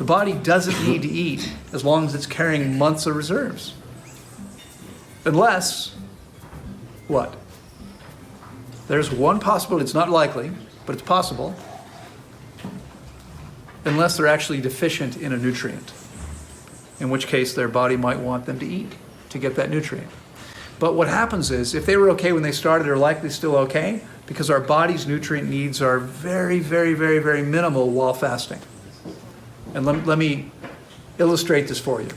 The body doesn't need to eat as long as it's carrying months of reserves. Unless, what? There's one possibility, it's not likely, but it's possible, unless they're actually deficient in a nutrient, in which case their body might want them to eat to get that nutrient. But what happens is, if they were okay when they started, they're likely still okay, because our body's nutrient needs are very, very, very, very minimal while fasting. And let me illustrate this for you.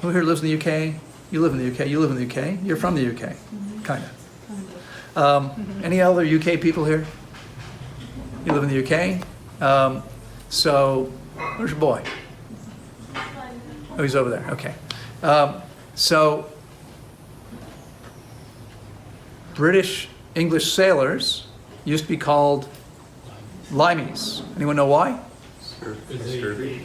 Who here lives in the UK? You live in the UK. You live in the UK. You're from the UK, kind of. Any other UK people here? You live in the UK. So, where's your boy? Oh, he's over there. Okay. So, British English sailors used to be called limeys. Anyone know why? Scurvy.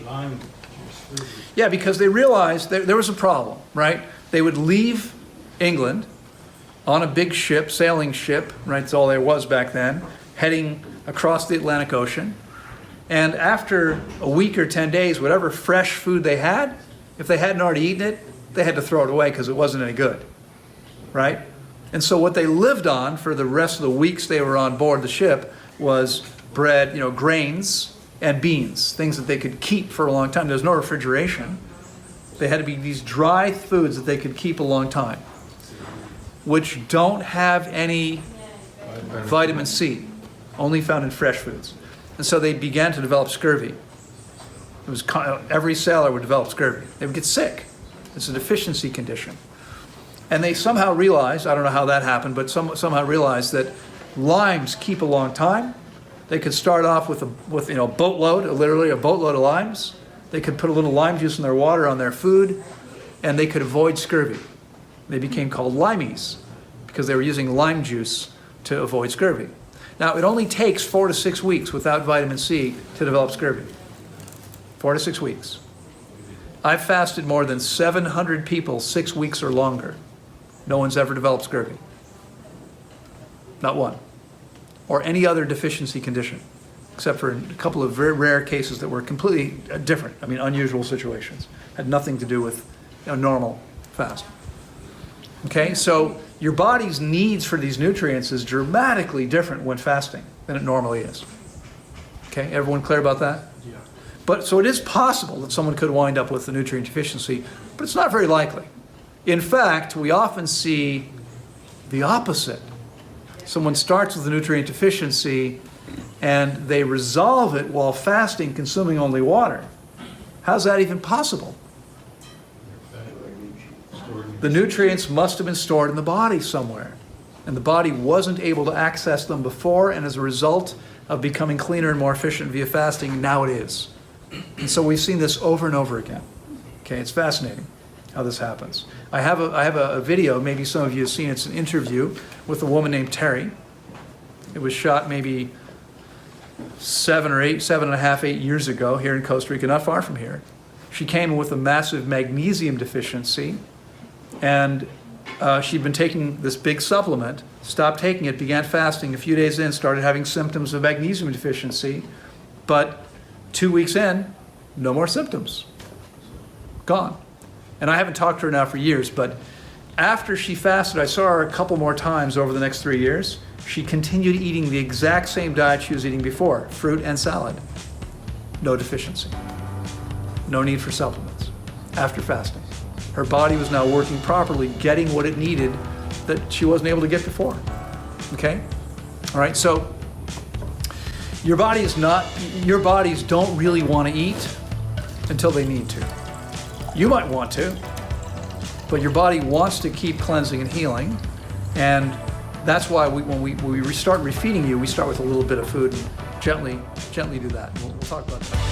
Yeah, because they realized there was a problem, right? They would leave England on a big ship, sailing ship, right? That's all there was back then, heading across the Atlantic Ocean. And after a week or 10 days, whatever fresh food they had, if they hadn't already eaten it, they had to throw it away because it wasn't any good, right? And so what they lived on for the rest of the weeks they were on board the ship was bread, grains and beans, things that they could keep for a long time. There's no refrigeration. They had to be these dry foods that they could keep a long time, which don't have any vitamin C, only found in fresh foods. And so they began to develop scurvy. It was every sailor would develop scurvy. They would get sick. It's a deficiency condition. And they somehow realized, I don't know how that happened, but somehow realized that limes keep a long time. They could start off with a boatload, literally a boatload of limes. They could put a little lime juice in their water on their food, and they could avoid scurvy. They became called limeys because they were using lime juice to avoid scurvy. Now, it only takes 4 to 6 weeks without vitamin C to develop scurvy. 4 to 6 weeks. I've fasted more than 700 people 6 weeks or longer. No one's ever developed scurvy. Not one. Or any other deficiency condition, except for a couple of very rare cases that were completely different. Unusual situations. Had nothing to do with normal fast. Okay, so your body's needs for these nutrients is dramatically different when fasting than it normally is. Okay, everyone clear about that? Yeah. But so it is possible that someone could wind up with a nutrient deficiency, but it's not very likely. In fact, we often see the opposite. Someone starts with a nutrient deficiency and they resolve it while fasting, consuming only water. How's that even possible? The nutrients must have been stored in the body somewhere, and the body wasn't able to access them before, and as a result of becoming cleaner and more efficient via fasting, now it is. And so we've seen this over and over again. Okay, it's fascinating how this happens. I have a video, maybe some of you have seen it. It's an interview with a woman named Terry. It was shot maybe 7.5, 8 years ago here in Costa Rica, not far from here. She came with a massive magnesium deficiency, and she'd been taking this big supplement, stopped taking it, began fasting. A few days in, started having symptoms of magnesium deficiency, but 2 weeks in, no more symptoms. Gone. And I haven't talked to her now for years, but after she fasted, I saw her a couple more times over the next 3 years. She continued eating the exact same diet she was eating before, fruit and salad. No deficiency. No need for supplements after fasting. Her body was now working properly, getting what it needed that she wasn't able to get before. Okay? All right, so your bodies don't really want to eat until they need to. You might want to, but your body wants to keep cleansing and healing, and that's why when we start refeeding you, we start with a little bit of food and gently do that. We'll talk about that.